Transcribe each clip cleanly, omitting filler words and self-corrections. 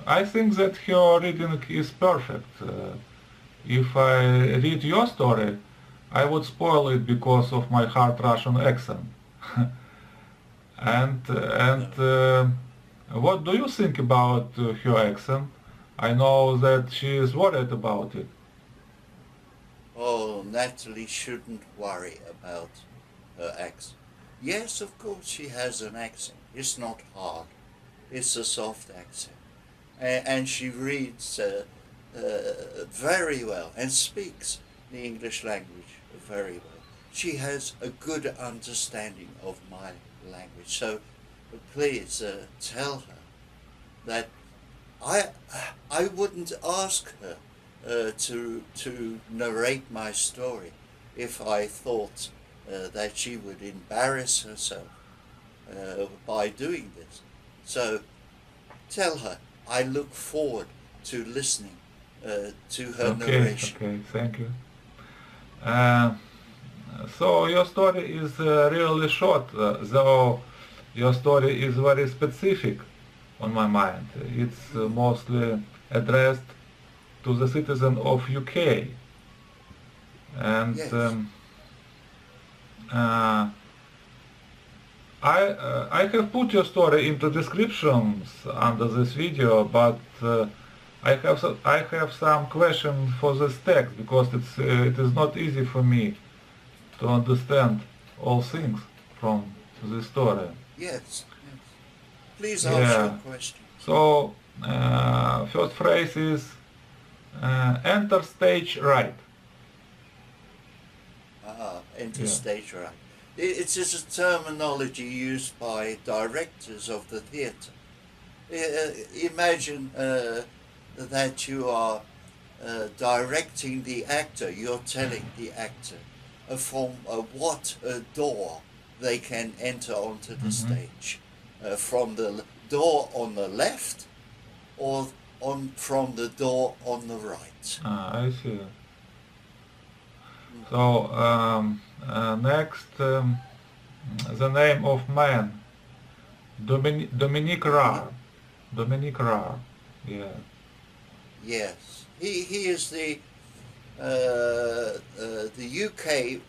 I think that your reading is perfect. If I read your story, I would spoil it because of my hard Russian accent. And No. what do you think about her accent? I know that she is worried about it. Oh, Natalie shouldn't worry about her accent. Yes, of course she has an accent. It's not hard. It's a soft accent. And she reads very well and speaks the English language very well. She has a good understanding of my language. So please tell her that I I wouldn't ask her to narrate my story if I thought that she would embarrass herself by doing this. So tell her I look forward to listening to her Okay, narration. okay, thank you. Uh, so your story is really short, though your story is very specific on my mind. It's Mm, mostly addressed to the citizen of UK, and yes, uh, I have put your story into descriptions under this video, but I have some question for this text because it is not easy for me to understand all things from this story. yes, yes. Please ask your Yeah. question. So first phrase is enter stage right. Yeah. Interstate right. It is a terminology used by directors of the theatre. Imagine that you are directing the actor, you're telling the actor from what door they can enter onto the Mm-hmm. stage. From the door on the left or from the door on the right. I see. Mhm. So next, the name of man, Dominic Dominic, Raar. Dominic Raar. Yeah. yes, he is the UK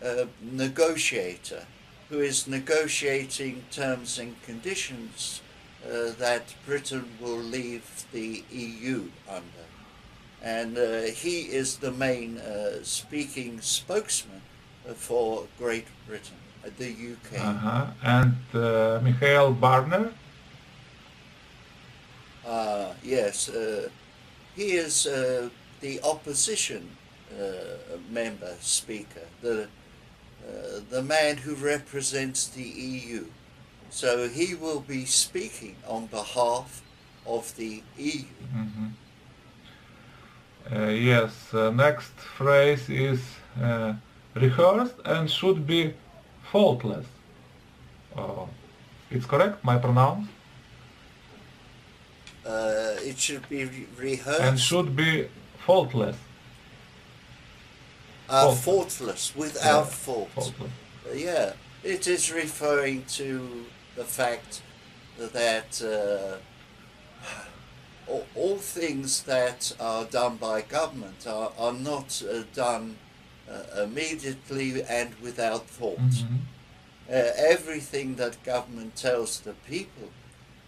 negotiator who is negotiating terms and conditions that Britain will leave the EU under. And he is the main speaking spokesman for Great Britain, the UK. Uh-huh. And Michel Barnier. Yes, he is the opposition member speaker, the man who represents the EU. So he will be speaking on behalf of the EU. Mm-hmm. Yes. Next phrase is rehearsed and should be faultless. Oh, it's correct, my pronounce? It should be And rehearsed, should be faultless. Faultless. faultless, without Yeah, fault. faultless. Yeah, it is referring to the fact that all things that are done by government are not done immediately and without thought. Mm-hmm. Everything that government tells the people,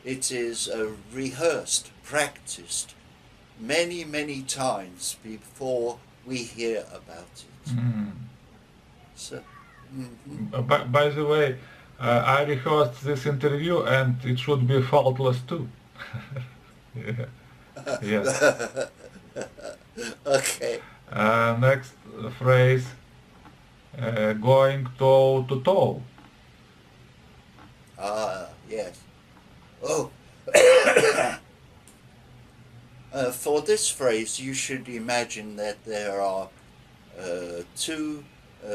it is rehearsed, practiced many, many times before we hear about it. Mm. So, mhm. By the way, I rehearsed this interview and it should be faultless too. Yeah. Yes. Okay. Next phrase, going toe to toe. Yes. Oh, for this phrase, you should imagine that there are two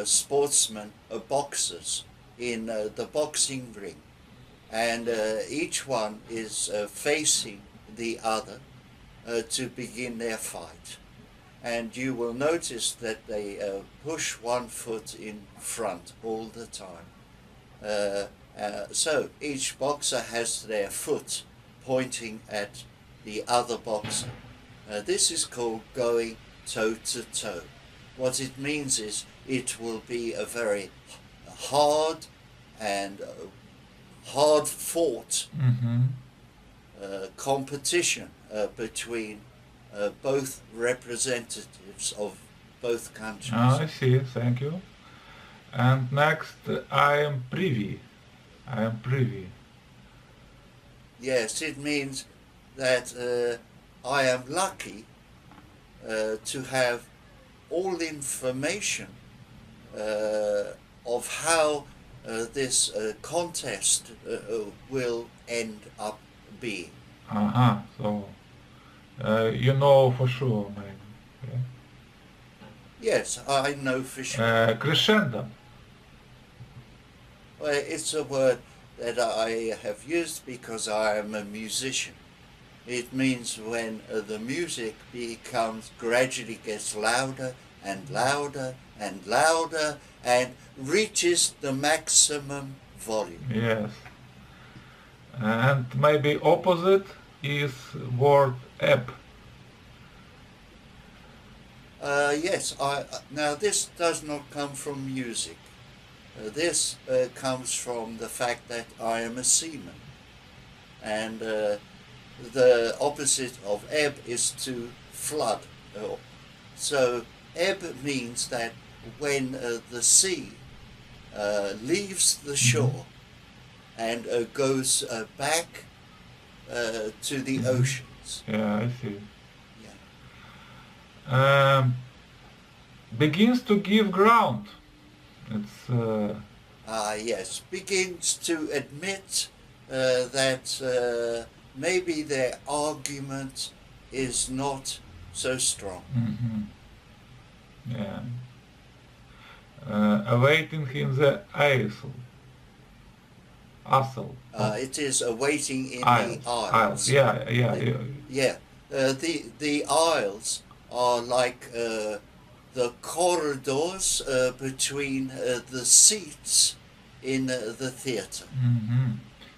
sportsmen, boxers, in the boxing ring, and each one is facing the other to begin their fight. And you will notice that they push one foot in front all the time. So each boxer has their foot pointing at the other boxer. This is called going toe-to-toe. What it means is it will be a very hard and hard-fought competition between both representatives of both countries. I see, thank you. And next, I am privy. I am privy. Yes, it means that I am lucky to have all information of how this contest will end up being. So you know for sure, maybe. Yeah. Yes, I know for sure. Crescendo. Well, it's a word that I have used because I am a musician. It means when the music gradually gets louder and louder and louder and reaches the maximum volume. Yes. And maybe opposite is word ebb. Yes, now this does not come from music. This comes from the fact that I am a seaman. And the opposite of ebb is to flood. So ebb means that when the sea leaves the shore and goes back to the oceans. Yeah, I see. Yeah. Begins to give ground. It's Yes, begins to admit that maybe their argument is not so strong. Yeah. Awaiting in the aisle. It is awaiting in Aisles. the aisles. Yeah. Yeah. The aisles are like the corridors between the seats in the theater.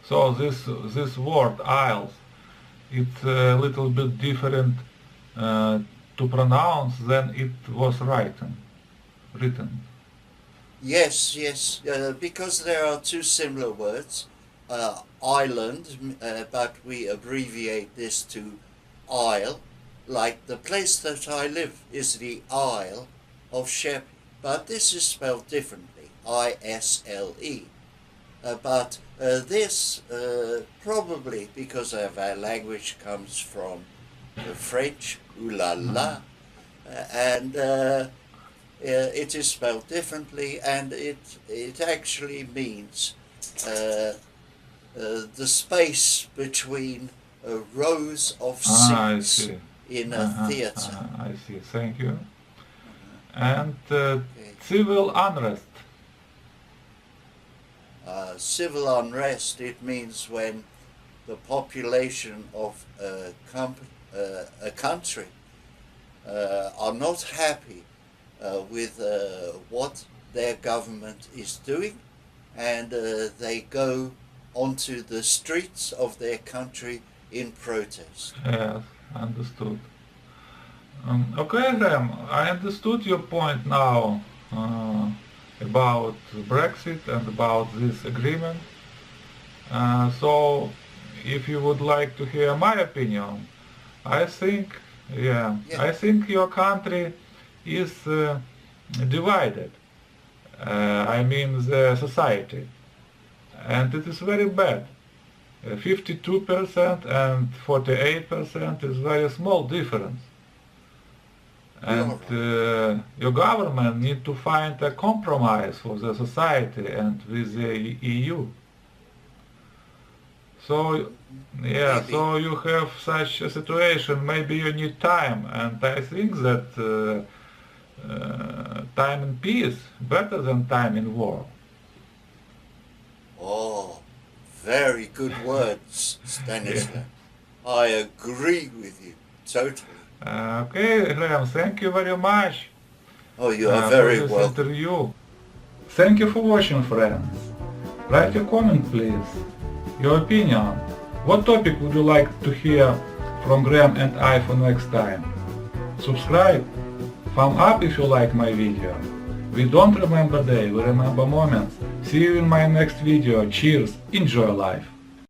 So this word aisles, it's a little bit different to pronounce than it was written. Yes, because there are two similar words, island, but we abbreviate this to isle. Like the place that I live is the Isle of Sheppey, but this is spelled differently, I-S-L-E. But this, probably because of our language, comes from the French, ooh la la, and it is spelled differently, and it actually means the space between rows of seats in a theater. I see, thank you. And civil unrest. Civil unrest, it means when the population of a country are not happy with what their government is doing, and they go onto the streets of their country in protest. Yes, understood. Okay, Graham, I understood your point now about Brexit and about this agreement. So, if you would like to hear my opinion, I think your country is divided. I mean the society, and it is very bad. 52% and 48% is very small difference. And your government need to find a compromise for the society and with the EU. So, so you have such a situation, maybe you need time, and I think that time in peace better than time in war. Oh, very good words, Stanislav. I agree with you, totally. Okay, Graham, thank you very much. Oh, you are very for this welcome. interview. Thank you for watching, friends. Write a comment, please. Your opinion. What topic would you like to hear from Graham and I for next time. Subscribe, thumb up if you like my video. We don't remember day, we remember moments. See you in my next video. Cheers, enjoy life.